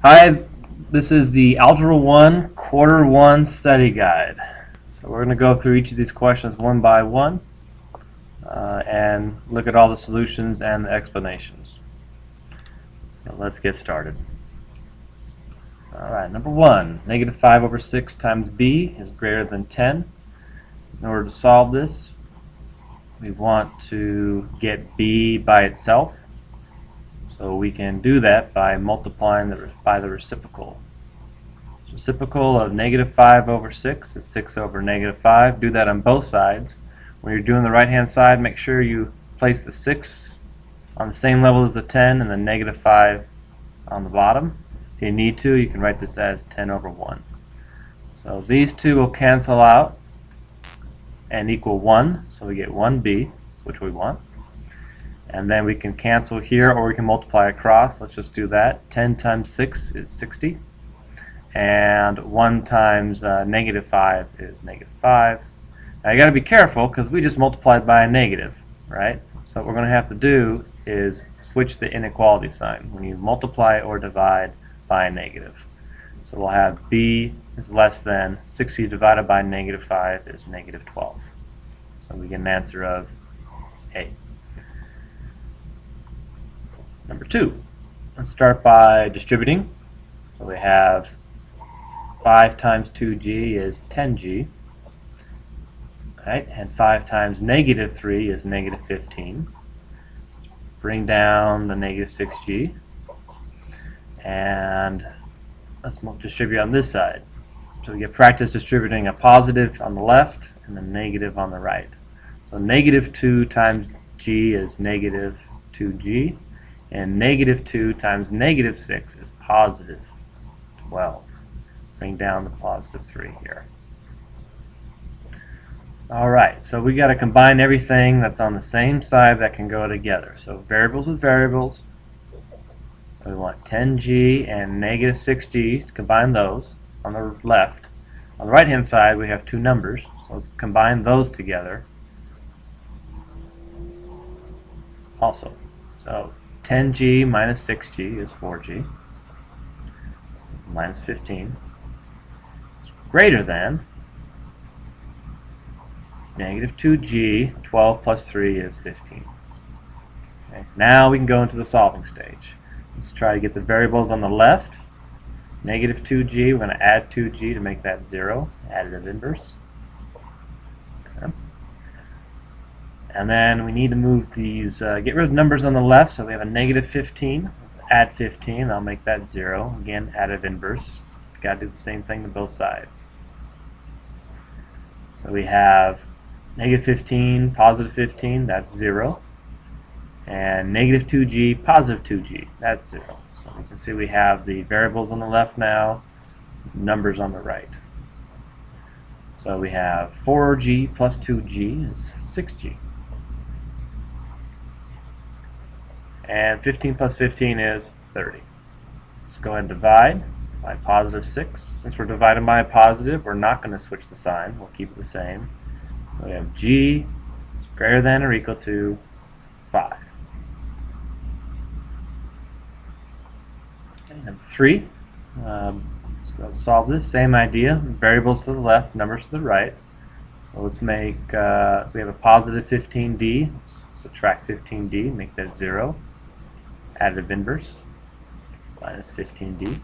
Hi, this is the Algebra 1 Quarter 1 study guide. So we're going to go through each of these questions one by one and look at all the solutions and the explanations. So let's get started. Alright, number 1, negative 5 over 6 times b is greater than 10. In order to solve this, we want to get b by itself. So we can do that by multiplying by the reciprocal. Reciprocal of negative 5 over 6 is 6 over negative 5. Do that on both sides. When you're doing the right hand side, make sure you place the 6 on the same level as the 10 and the negative 5 on the bottom. If you need to, you can write this as 10 over 1. So these two will cancel out and equal 1, so we get 1b, which we want. And then we can cancel here, or we can multiply across. Let's just do that. 10 times 6 is 60. And 1 times negative 5 is negative 5. Now you got to be careful because we just multiplied by a negative, right? So what we're going to have to do is switch the inequality sign when you multiply or divide by a negative. So we'll have b is less than 60 divided by negative 5 is negative 12. So we get an answer of A. Number 2, let's start by distributing. So we have 5 times 2g is 10g. Right, and 5 times negative 3 is negative 15. Let's bring down the negative 6g. And let's distribute on this side. So we get practice distributing a positive on the left and a negative on the right. So negative 2 times g is negative 2g. And negative 2 times negative 6 is positive 12. Bring down the positive 3 here. Alright, so we got to combine everything that's on the same side that can go together. So variables with variables. So we want 10g and negative 6g to combine those on the left. On the right hand side we have two numbers, so let's combine those together also. So 10g minus 6g is 4g minus 15 greater than negative 2g, 12 plus 3 is 15. Okay. Now we can go into the solving stage. Let's try to get the variables on the left. Negative 2g, we're going to add 2g to make that 0, additive inverse. Okay. And then we need to move these, get rid of numbers on the left, so we have a negative 15. Let's add 15, I'll make that 0. Again, additive inverse. Got to do the same thing to both sides. So we have negative 15, positive 15, that's 0. And negative 2g, positive 2g, that's 0. So we can see we have the variables on the left now, numbers on the right. So we have 4g plus 2g is 6g. And 15 plus 15 is 30. Let's go ahead and divide by positive 6. Since we're dividing by a positive, we're not going to switch the sign. We'll keep it the same. So we have g is greater than or equal to 5. Okay, number 3. Let's go ahead and solve this. Same idea. Variables to the left, numbers to the right. So let's make, we have a positive 15d. Let's subtract 15d, make that 0. Additive inverse, minus 15d.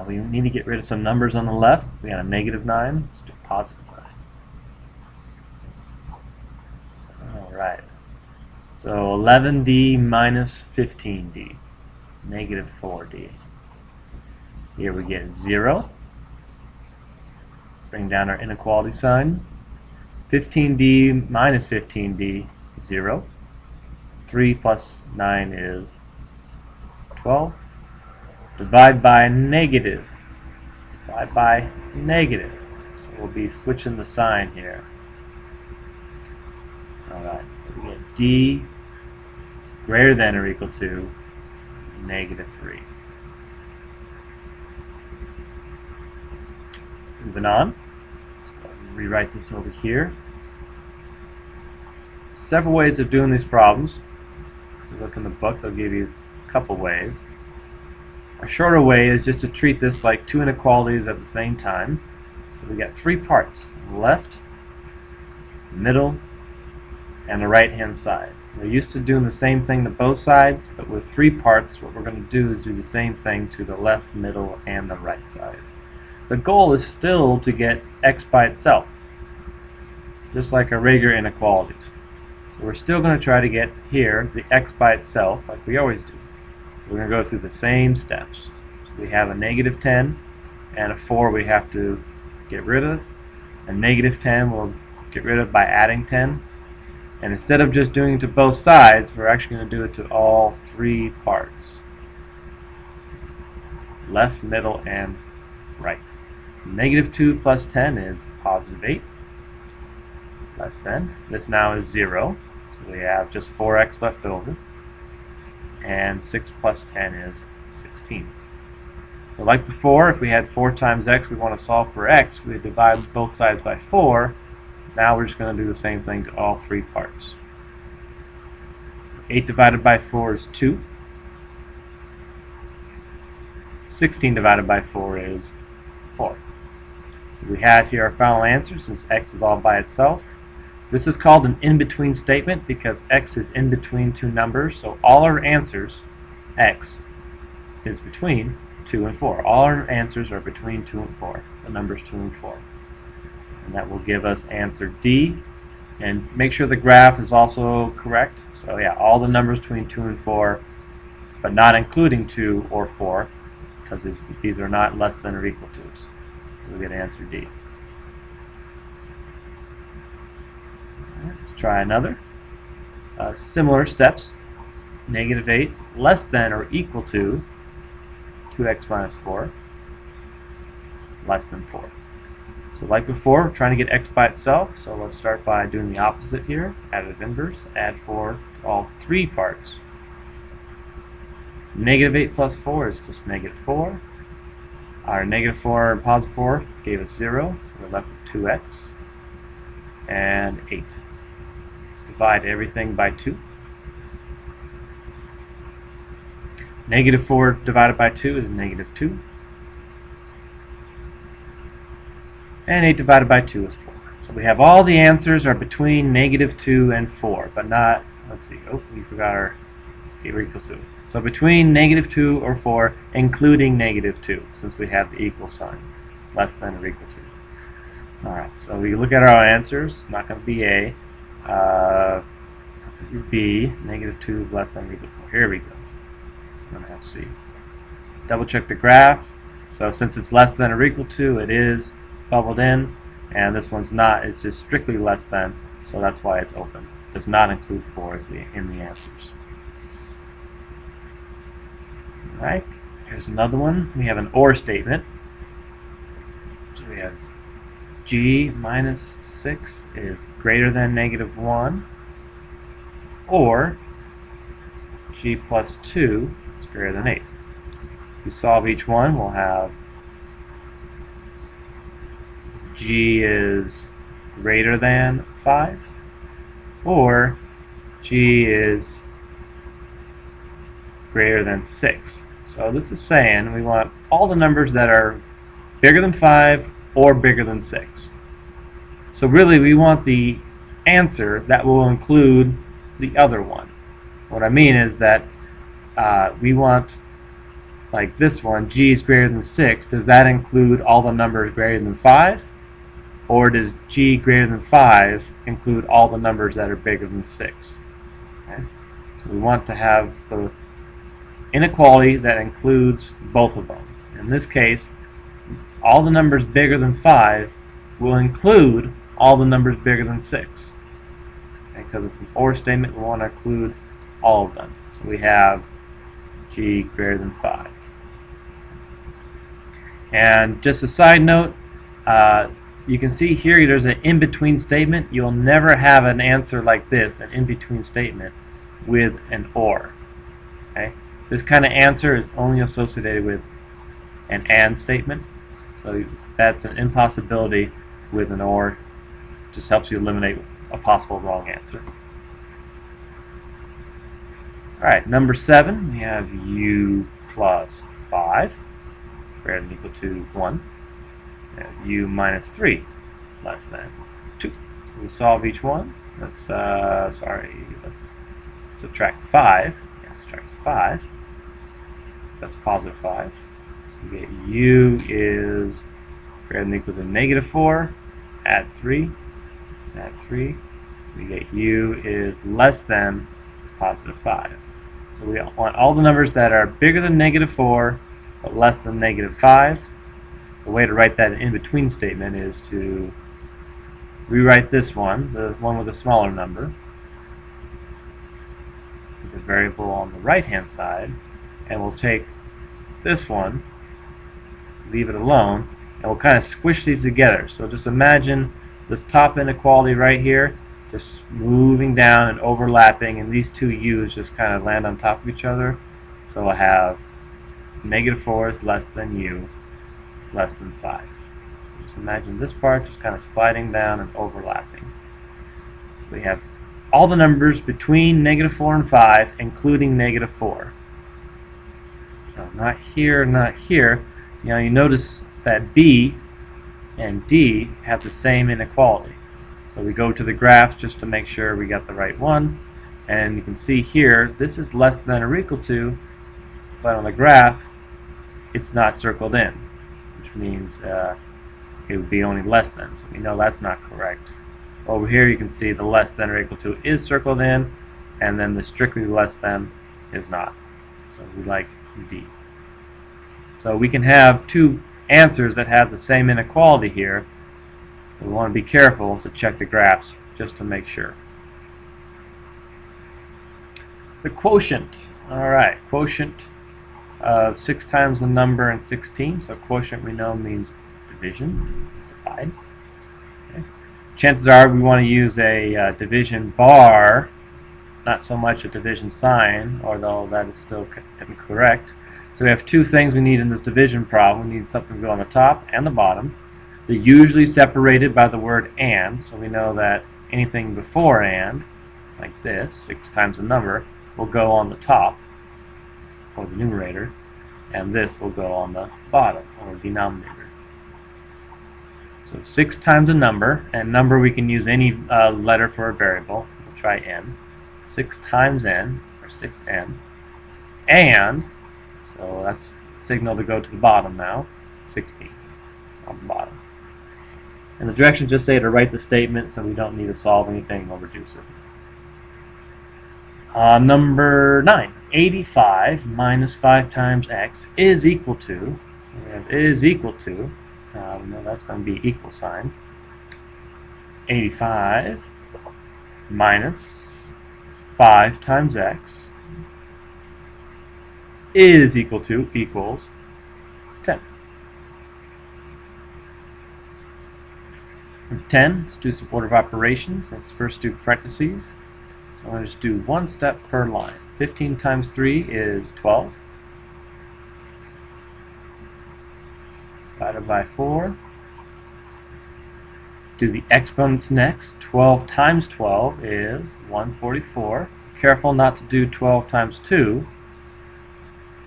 We need to get rid of some numbers on the left. We got a negative 9. Let's do positive 9. Alright. So 11d minus 15d. Negative 4d. Here we get 0. Bring down our inequality sign. 15d minus 15d, 0. 3 plus 9 is 12. Divide by negative. Divide by negative. So we'll be switching the sign here. Alright, so we get d is greater than or equal to negative 3. Moving on. Let's go ahead and rewrite this over here. Several ways of doing these problems. If you look in the book, they'll give you a couple ways. A shorter way is just to treat this like two inequalities at the same time. So we got three parts: left, middle, and the right-hand side. We're used to doing the same thing to both sides, but with three parts, what we're going to do is do the same thing to the left, middle, and the right side. The goal is still to get x by itself, just like our regular inequalities. So we're still going to try to get here the x by itself, like we always do. So we're going to go through the same steps. So we have a negative 10 and a 4 we have to get rid of. A negative 10 we'll get rid of by adding 10. And instead of just doing it to both sides, we're actually going to do it to all three parts: left, middle, and right. So negative 2 plus 10 is positive 8, less than. This now is 0, so we have just 4x left over. And 6 plus 10 is 16. So like before, if we had 4 times x, we want to solve for x, we divide both sides by 4. Now we're just going to do the same thing to all three parts. So 8 divided by 4 is 2. 16 divided by 4 is 4. So we have here our final answer since x is all by itself. This is called an in-between statement because x is in between two numbers. So all our answers, x, is between 2 and 4. All our answers are between 2 and 4, the numbers 2 and 4. And that will give us answer D. And make sure the graph is also correct. So yeah, all the numbers between 2 and 4, but not including 2 or 4, because these are not less than or equal to. So we get answer D. Let's try another. Similar steps. Negative 8 less than or equal to 2x minus 4, less than 4. So like before, we're trying to get x by itself, so let's start by doing the opposite here. Additive inverse, add 4 to all three parts. Negative 8 plus 4 is just negative 4. Our negative 4 and positive 4 gave us 0, so we're left with 2x and 8. Let's divide everything by 2. Negative 4 divided by 2 is negative 2. And 8 divided by 2 is 4. So we have all the answers are between negative 2 and 4, but not, let's see, oh, we forgot our equal to. So between negative 2 or 4, including negative 2, since we have the equal sign, less than or equal to. Alright, so we look at our answers, not going to be A. B, negative 2 is less than or equal to 4. Here we go. I'm going to have C. Double check the graph. So since it's less than or equal to, it is bubbled in, and this one's not. It's just strictly less than, so that's why it's open. It does not include 4 in the answers. Alright, here's another one. We have an OR statement. So we have g minus 6 is greater than negative 1, or g plus 2 is greater than 8. If we solve each one, we'll have g is greater than 5, or g is greater than 6. So this is saying we want all the numbers that are bigger than 5 or bigger than 6. So really we want the answer that will include the other one. What I mean is that we want, like this one, g is greater than 6. Does that include all the numbers greater than 5? Or does g greater than 5 include all the numbers that are bigger than 6? Okay. So we want to have the inequality that includes both of them. In this case, all the numbers bigger than 5 will include all the numbers bigger than 6. Okay, because it's an OR statement, we want to include all of them. So we have g greater than 5. And just a side note, you can see here there's an in-between statement. You'll never have an answer like this, an in-between statement, with an OR. Okay? This kind of answer is only associated with an AND statement. So that's an impossibility with an OR. Just helps you eliminate a possible wrong answer. Alright, number 7, we have u plus 5 greater than or equal to 1. We have u minus 3 less than 2. So we solve each one. Let's subtract 5. Yeah, subtract 5. So that's positive 5. So we get u is greater than or equal to negative 4. Add 3. Add 3. We get u is less than positive 5. So we want all the numbers that are bigger than negative 4 but less than negative 5. The way to write that in-between statement is to rewrite this one, the one with a smaller number, with the variable on the right-hand side, and we'll take this one, leave it alone, and we'll kind of squish these together. So just imagine this top inequality right here just moving down and overlapping, and these two u's just kind of land on top of each other. So we'll have negative 4 is less than u is less than 5. Just imagine this part just kind of sliding down and overlapping. So we have all the numbers between negative 4 and 5, including negative 4. So not here, not here. You know, you notice that B and D have the same inequality. So we go to the graph just to make sure we got the right one. And you can see here, this is less than or equal to, but on the graph, it's not circled in, which means it would be only less than. So we know that's not correct. Over here you can see the less than or equal to is circled in, and then the strictly less than is not. So we like D. So we can have two answers that have the same inequality here. So we want to be careful to check the graphs just to make sure. The quotient. Alright, quotient of 6 times the number and 16. So quotient we know means division, divide. Okay. Chances are we want to use a division bar, not so much a division sign, although that is still technically correct. So we have two things we need in this division problem. We need something to go on the top and the bottom. They're usually separated by the word and, so we know that anything before and, like this, 6 times the number, will go on the top, or the numerator, and this will go on the bottom, or denominator. So 6 times a number, and number we can use any letter for a variable. We'll try n. 6 times n, or 6n, and, so that's the signal to go to the bottom now, 16 on the bottom. And the directions just say to write the statement, so we don't need to solve anything or reduce it. Number 9, 85 minus 5 times x is equal to, we have is equal to, we know that's going to be equal sign, 85 minus 5 times x is equal to equals 10. 10, let's do some order of operations. Let's first do parentheses. So I'm going to just do one step per line. 15 times 3 is 12. Divided by 4. Let's do the exponents next. 12 times 12 is 144. Careful not to do 12 times 2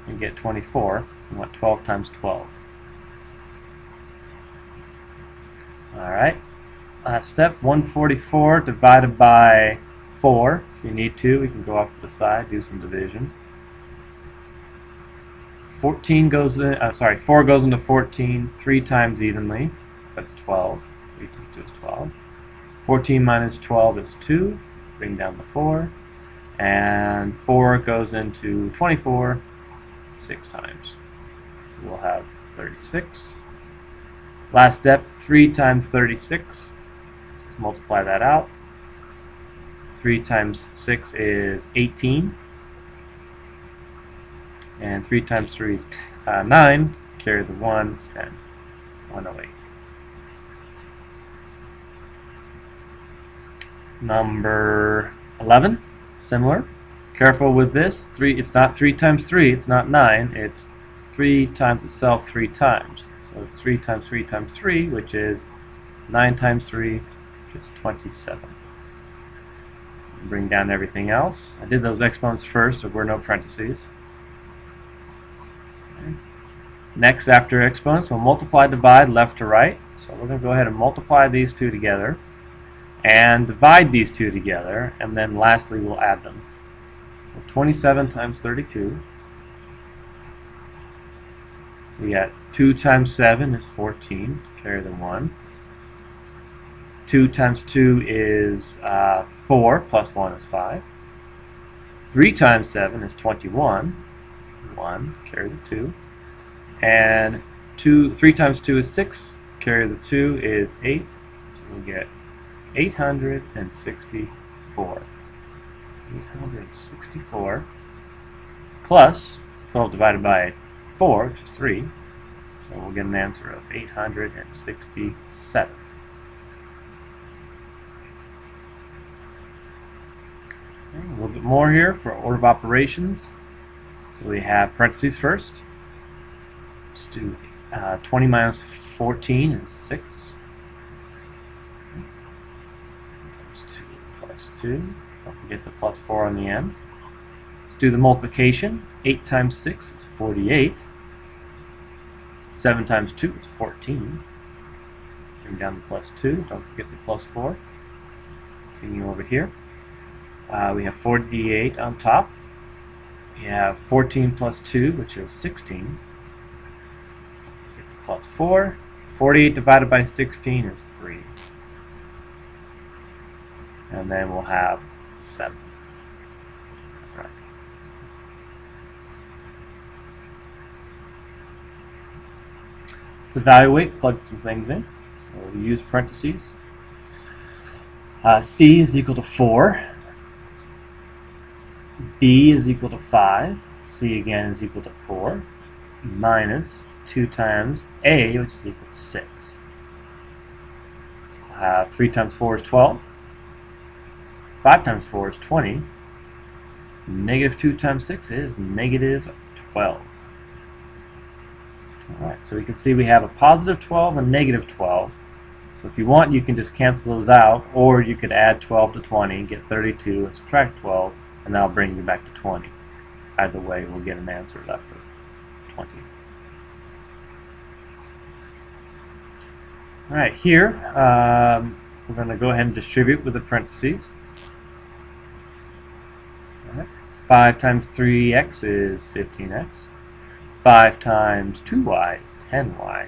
and get 24. We want 12 times 12. Alright. Last step, 144 divided by 4. If you need to, we can go off to the side, do some division. 4 goes into 14 3 times evenly. So that's 12. 3 times 2 is 12. 14 minus 12 is 2. Bring down the 4. And 4 goes into 24 6 times. We'll have 36. Last step, 3 times 36. Let's multiply that out. 3 times 6 is 18. And 3 times 3 is 9. Carry the 1, it's 10. 108. Number 11, similar. Careful with this. 3. It's not 3 times 3, it's not 9. It's 3 times itself 3 times. So it's 3 times 3 times 3, which is 9 times 3, which is 27. Bring down everything else. I did those exponents first, there were no parentheses. Okay. Next, after exponents, we'll multiply, divide left to right. So we're going to go ahead and multiply these two together and divide these two together, and then lastly we'll add them. So 27 times 32. We got 2 times 7 is 14, carry the 1. 2 times 2 is 4, plus 1 is 5. 3 times 7 is 21, 1, carry the 2. And 3 times 2 is 6, carry the 2 is 8, so we'll get 864. 864 plus 12 divided by 4, which is 3, so we'll get an answer of 867. Okay, a little bit more here for order of operations. So we have parentheses first. Let's do 20 minus 14 is 6. 7 times 2 plus 2. Don't forget the plus 4 on the end. Let's do the multiplication. 8 times 6 is 48. 7 times 2 is 14. Bring down the plus 2. Don't forget the plus 4. Continue over here. We have 48 on top. We have 14 plus 2, which is 16. Get the plus 4. 48 divided by 16 is 3. And then we'll have 7. Right. Let's evaluate, plug some things in. So we'll use parentheses. C is equal to 4. B is equal to 5. C again is equal to 4. Minus 2 times A, which is equal to 6. So 3 times 4 is 12. 5 times 4 is 20. Negative 2 times 6 is negative 12. Alright, so we can see we have a positive 12 and negative 12. So if you want, you can just cancel those out, or you could add 12 to 20, get 32, and subtract 12, and that'll bring you back to 20. Either way, we'll get an answer left of 20. Alright, here, we're going to go ahead and distribute with the parentheses. 5 times 3x is 15x. 5 times 2y is 10y.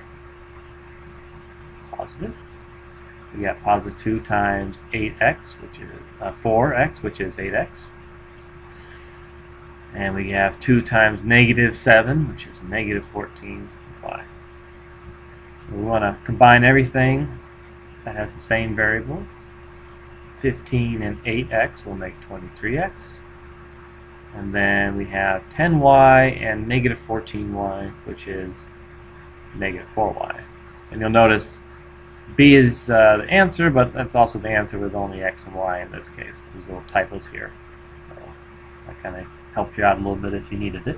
Positive. We got positive 2 times 8x, which is 4x, which is 8x. And we have 2 times negative 7, which is negative 14y. So we want to combine everything that has the same variable. 15 and 8x will make 23x. And then we have 10y and negative 14y, which is negative 4y. And you'll notice B is the answer, but that's also the answer with only x and y in this case. There's little typos here. So that kind of helped you out a little bit if you needed it.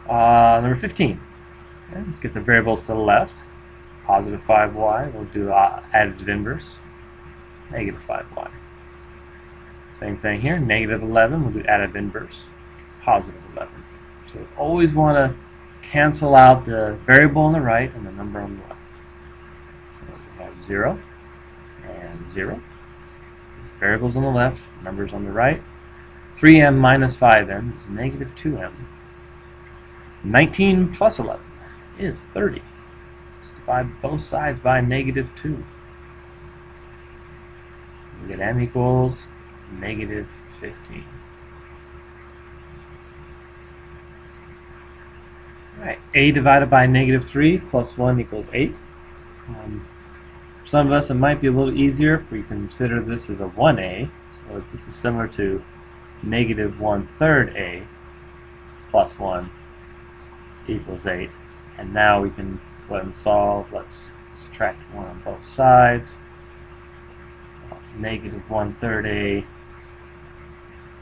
Number 15. Okay, let's get the variables to the left. Positive 5y, we'll do additive inverse. Negative 5y. Same thing here, negative 11, we'll do additive inverse. Positive 11. So we always want to cancel out the variable on the right and the number on the left. So we have 0 and 0. Variables on the left, numbers on the right. 3m minus 5m is negative 2m. 19 plus 11 is 30. Let's divide both sides by negative 2. We get m equals negative 15. Alright, a divided by negative 3 plus 1 equals 8. For some of us it might be a little easier if we consider this as a 1a. So this is similar to negative 1/3 a plus 1 equals 8. And now we can go ahead and solve. Let's subtract 1 on both sides. Negative 1/3 a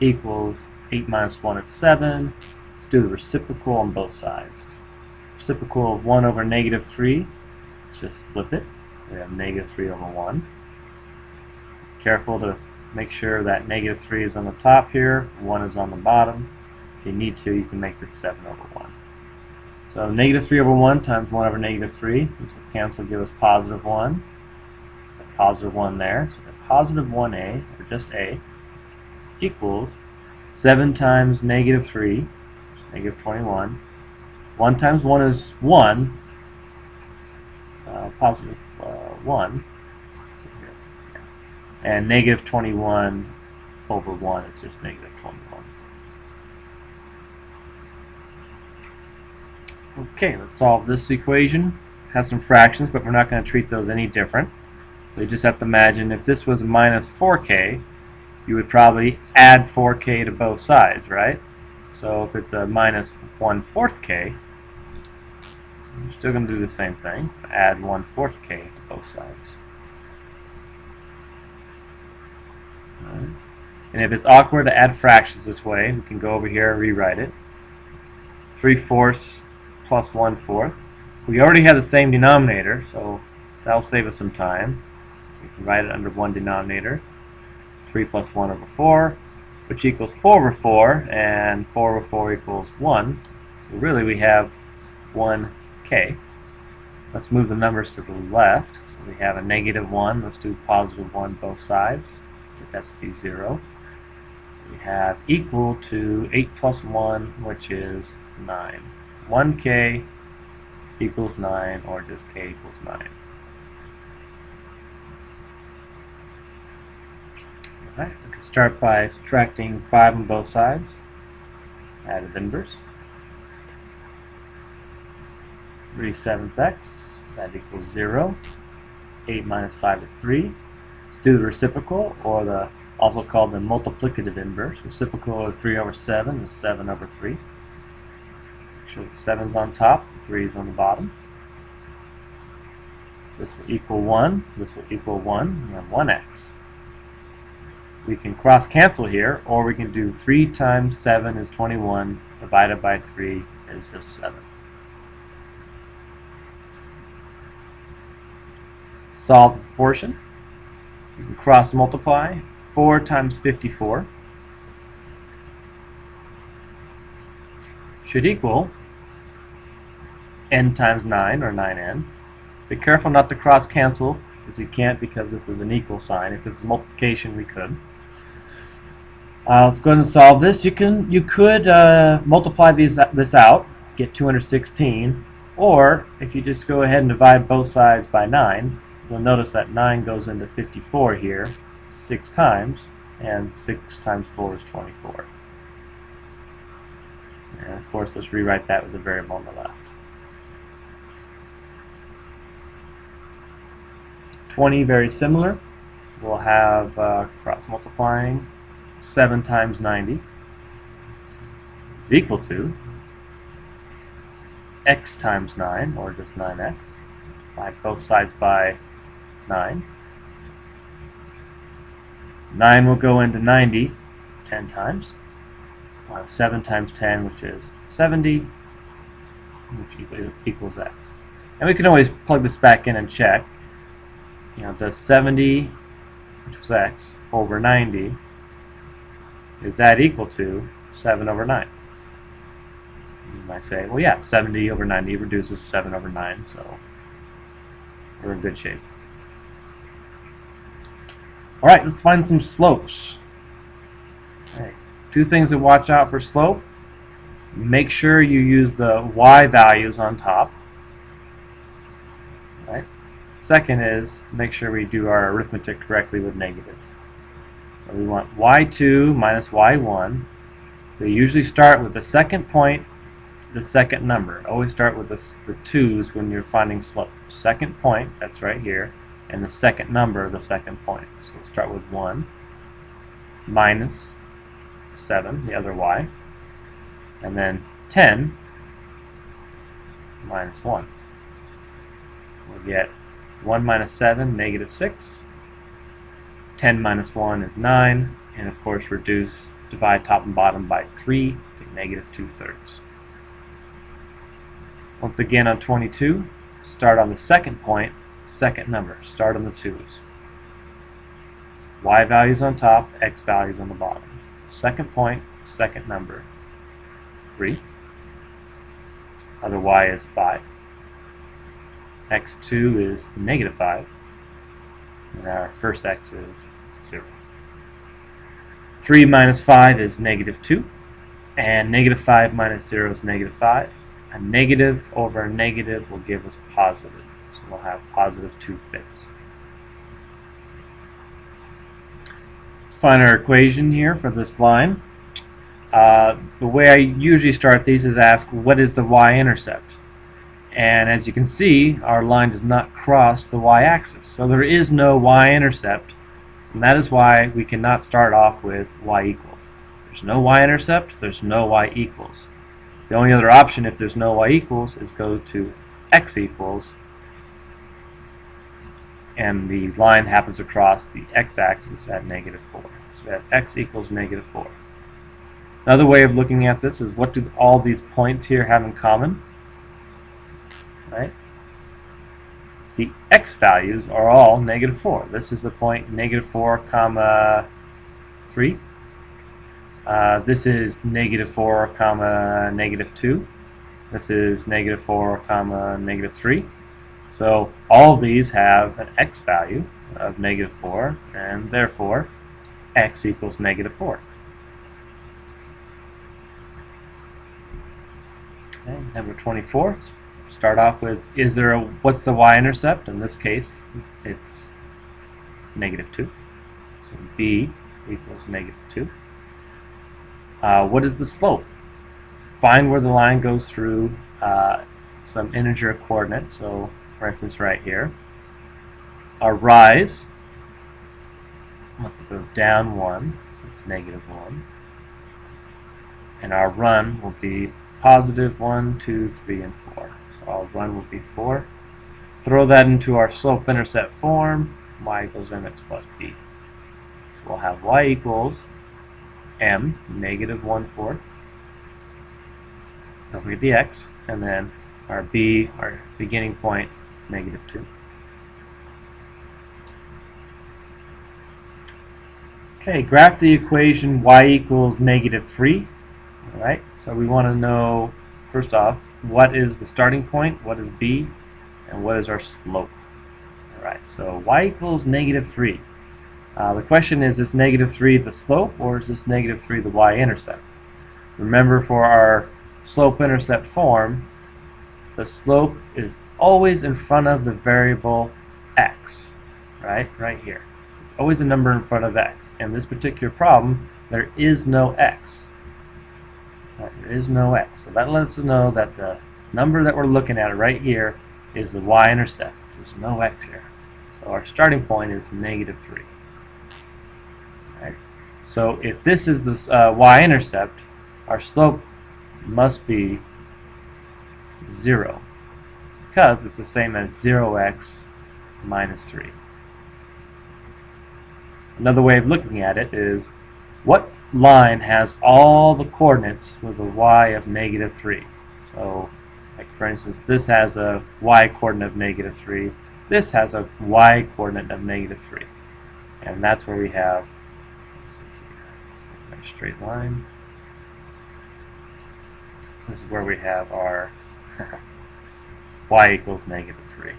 equals 8 minus 1 is 7. Let's do the reciprocal on both sides. Reciprocal of 1 over negative 3. Let's just flip it. So we have negative 3 over 1. careful to make sure that negative 3 is on the top here, 1 is on the bottom. If you need to, you can make this 7 over 1. So negative 3 over 1 times 1 over negative 3. This will cancel, give us positive 1. A positive 1 there. So the positive 1a, or just a, equals 7 times negative 3, negative 21. 1 times 1 is 1, positive 1. And negative 21 over 1 is just negative 21. Okay, let's solve this equation. It has some fractions, but we're not going to treat those any different. So you just have to imagine if this was minus 4k, you would probably add 4k to both sides, right? So if it's a minus 1/4 k, you're still going to do the same thing. Add 1/4 k to both sides. Right. And if it's awkward to add fractions this way, we can go over here and rewrite it. 3/4 plus 1/4. We already have the same denominator, so that'll save us some time. We can write it under one denominator. 3 plus 1 over 4, which equals 4 over 4, and 4 over 4 equals 1. So really we have 1k. Let's move the numbers to the left. So we have a negative 1. Let's do positive 1 both sides. Get that to be 0. So we have equal to 8 plus 1, which is 9. 1k equals 9, or just k equals 9. Alright, we can start by subtracting 5 on both sides. Added inverse. 3 7ths x, that equals 0. 8 minus 5 is 3. Let's do the reciprocal, or the also called the multiplicative inverse. Reciprocal of 3 over 7 is 7 over 3. Make sure the 7's on top, the 3 is on the bottom. This will equal 1, this will equal 1, we have 1x. We can cross cancel here, or we can do 3 times 7 is 21, divided by 3 is just 7. Solve the proportion. You can cross multiply. 4 times 54 should equal n times 9, or 9n. Be careful not to cross cancel, because you can't, because this is an equal sign. If it was multiplication, we could. Let's go ahead and solve this. You could multiply this out, get 216, or if you just go ahead and divide both sides by 9, you'll notice that 9 goes into 54 here 6 times, and 6 times 4 is 24. And of course, let's rewrite that with the variable on the left. 20, very similar. We'll have cross multiplying. 7 times 90 is equal to x times 9, or just 9x. Divide both sides by 9. 9 will go into 90 10 times. We'll have 7 times 10, which is 70, which equals x. And we can always plug this back in and check. Does 70, which was x, over 90, is that equal to 7 over 9? You might say, well, yeah, 70 over 90 reduces 7 over 9, so we're in good shape. All right, let's find some slopes. Okay. 2 things to watch out for slope. Make sure you use the y values on top. Right. Second is, make sure we do our arithmetic correctly with negatives. So we want y2 minus y1. So you usually start with the second point, the second number. Always start with the 2's when you're finding slope. Second point, that's right here, and the second number, the second point. So we'll start with 1 minus 7, the other y, and then 10 minus 1. We'll get 1 minus 7, negative 6. 10 minus 1 is 9, and of course divide top and bottom by 3, get negative 2/3. Once again on 22, start on the second point, second number, start on the 2's. y values on top, x values on the bottom. Second point, second number, 3. Other y is 5. x2 is negative 5. And our first x is 0. 3 minus 5 is negative 2. And negative 5 minus 0 is negative 5. A negative over a negative will give us positive. So we'll have positive 2/5. Let's find our equation here for this line. The way I usually start these is ask, what is the y-intercept? And as you can see, our line does not cross the y-axis. So there is no y-intercept, and that is why we cannot start off with y equals. There's no y-intercept, there's no y equals. The only other option if there's no y equals is go to x equals, and the line happens across the x-axis at negative 4. So we have x equals negative 4. Another way of looking at this is, what do all these points here have in common? Right? The x values are all negative 4. This is the point negative 4 comma 3. This is negative 4 comma negative 2. This is negative 4 comma negative 3. So all of these have an x value of negative 4, and therefore x equals negative 4. Okay, number 24. Start off with, what's the y-intercept? In this case, it's negative 2. So b equals negative 2. What is the slope? Find where the line goes through some integer coordinates. So, for instance, right here. Our rise, we'll have to go down 1, so it's negative 1. And our run will be positive 1, 2, 3, and 4. So our run will be 4. Throw that into our slope-intercept form. Y equals mx plus b. So we'll have y equals m, negative 1/4. Don't forget the x. And then our b, our beginning point, is negative 2. Okay, graph the equation y equals negative 3. Alright, so we want to know, first off, what is the starting point, what is b, and what is our slope. Alright, so y equals negative 3. The question is this negative 3 the slope, or is this negative 3 the y-intercept? Remember, for our slope-intercept form, the slope is always in front of the variable x, right here. It's always a number in front of x. In this particular problem, there is no x. There is no x. So that lets us know that the number that we're looking at right here is the y-intercept. There's no x here. So our starting point is negative 3. Right? So if this is the y-intercept, our slope must be 0, because it's the same as 0x minus 3. Another way of looking at it is, what line has all the coordinates with a y of negative 3? So, like for instance, this has a y coordinate of negative 3. This has a y coordinate of negative 3. And that's where we have, let's see here, a straight line. This is where we have our y equals negative 3.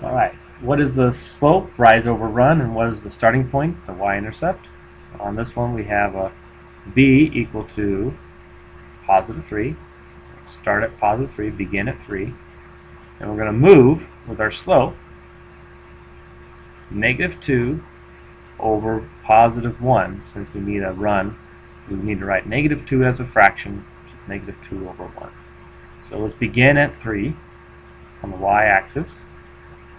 Alright, what is the slope, rise over run, and what is the starting point, the y-intercept? On this one we have a b equal to positive 3. Start at positive 3, begin at 3. And we're going to move with our slope negative 2 over positive 1. Since we need a run, we need to write negative 2 as a fraction, which is negative 2 over 1. So let's begin at 3 on the y-axis,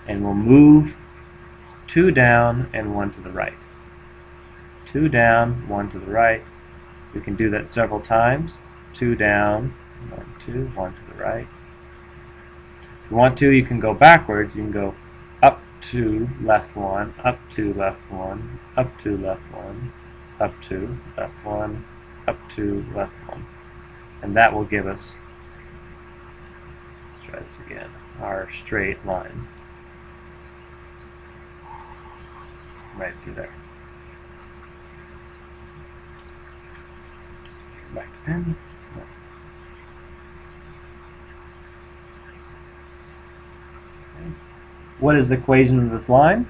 and we'll move 2 down and 1 to the right. 2 down, 1 to the right. We can do that several times. 2 down, 1, 2, 1 to the right. If you want to, you can go backwards. You can go up 2, left 1, up 2, left 1, up 2, left 1, up 2, left 1, up 2, left 1. And that will give us try this again. Our straight line. Right through there. Back to pen. What is the equation of this line?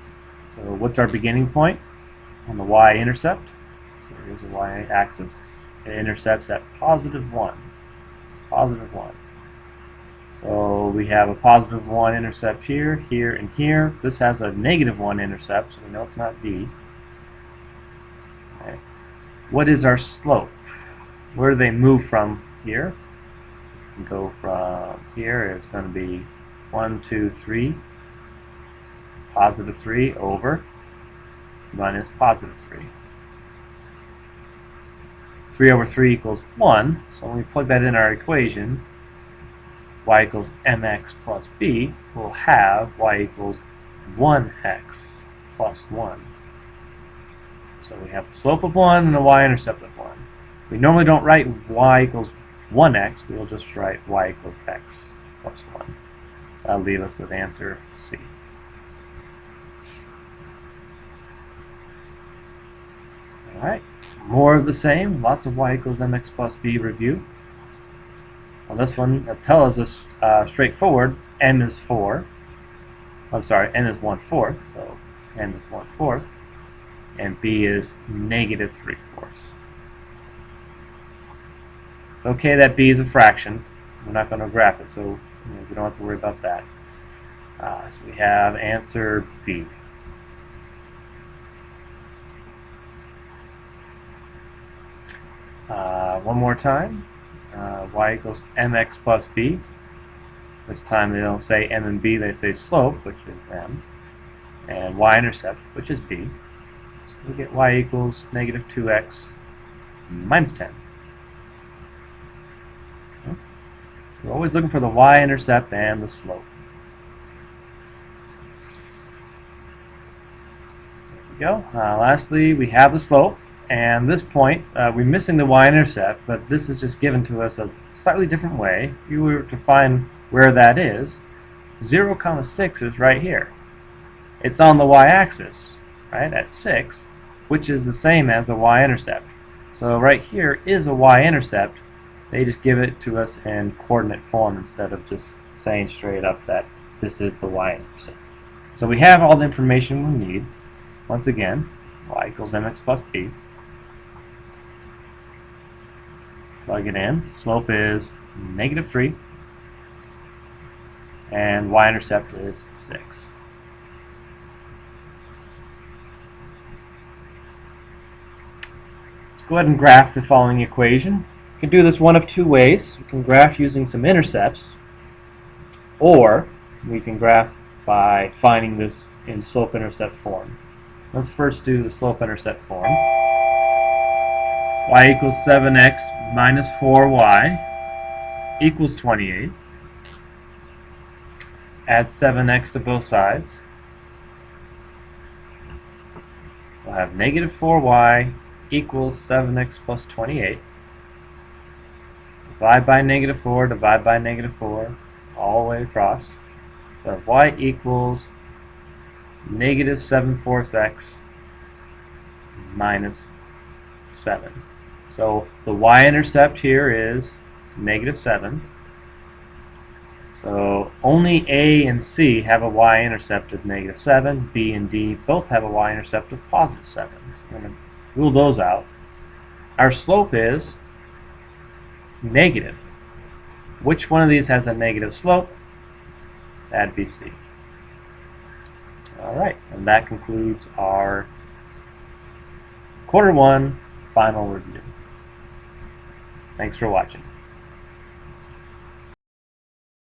So what's our beginning point on the y-intercept? So here's the y-axis. It intercepts at positive 1. Positive 1. So we have a positive 1 intercept here, here, and here. This has a negative 1 intercept, so we know it's not b. Okay. What is our slope? Where do they move from here? So we can go from here. It's going to be 1, 2, 3. Positive 3 over minus positive 3. 3 over 3 equals 1. So when we plug that in our equation, y equals mx plus b, we'll have y equals 1x plus 1. So we have the slope of 1 and a y-intercept of 1. We normally don't write y equals 1x. We'll just write y equals x plus 1. So that'll leave us with answer C. Alright, more of the same. Lots of y equals mx plus b review. On this one, it tells us straightforward, m is 4. I'm sorry, n is 1/4, so m is 1/4. And b is negative 3/4. It's okay that b is a fraction. We're not going to graph it, so we don't have to worry about that. So we have answer B. One more time. Y equals mx plus b. This time they don't say m and b, they say slope, which is m, and y-intercept, which is b. So we get y equals negative 2x minus 10. Okay. So we're always looking for the y-intercept and the slope. There we go. Lastly, we have the slope. And this point, we're missing the y-intercept, but this is just given to us a slightly different way. If you were to find where that is, 0, 6 is right here. It's on the y-axis, right, at 6, which is the same as a y-intercept. So right here is a y-intercept. They just give it to us in coordinate form instead of just saying straight up that this is the y-intercept. So we have all the information we need. Once again, y equals mx plus b. Plug it in. Slope is negative 3. And y-intercept is 6. Let's go ahead and graph the following equation. You can do this one of two ways. You can graph using some intercepts, or we can graph by finding this in slope-intercept form. Let's first do the slope-intercept form. Y equals 7x minus 4y equals 28. Add 7x to both sides. We'll have negative 4y equals 7x plus 28. Divide by negative 4, divide by negative 4, all the way across. So y equals negative 7/4 x minus 7. So the y-intercept here is negative 7. So only A and C have a y-intercept of negative 7. B and D both have a y-intercept of positive 7. I'm going to rule those out. Our slope is negative. Which one of these has a negative slope? That'd be C. Alright, and that concludes our Quarter 1 final review. Thanks for watching.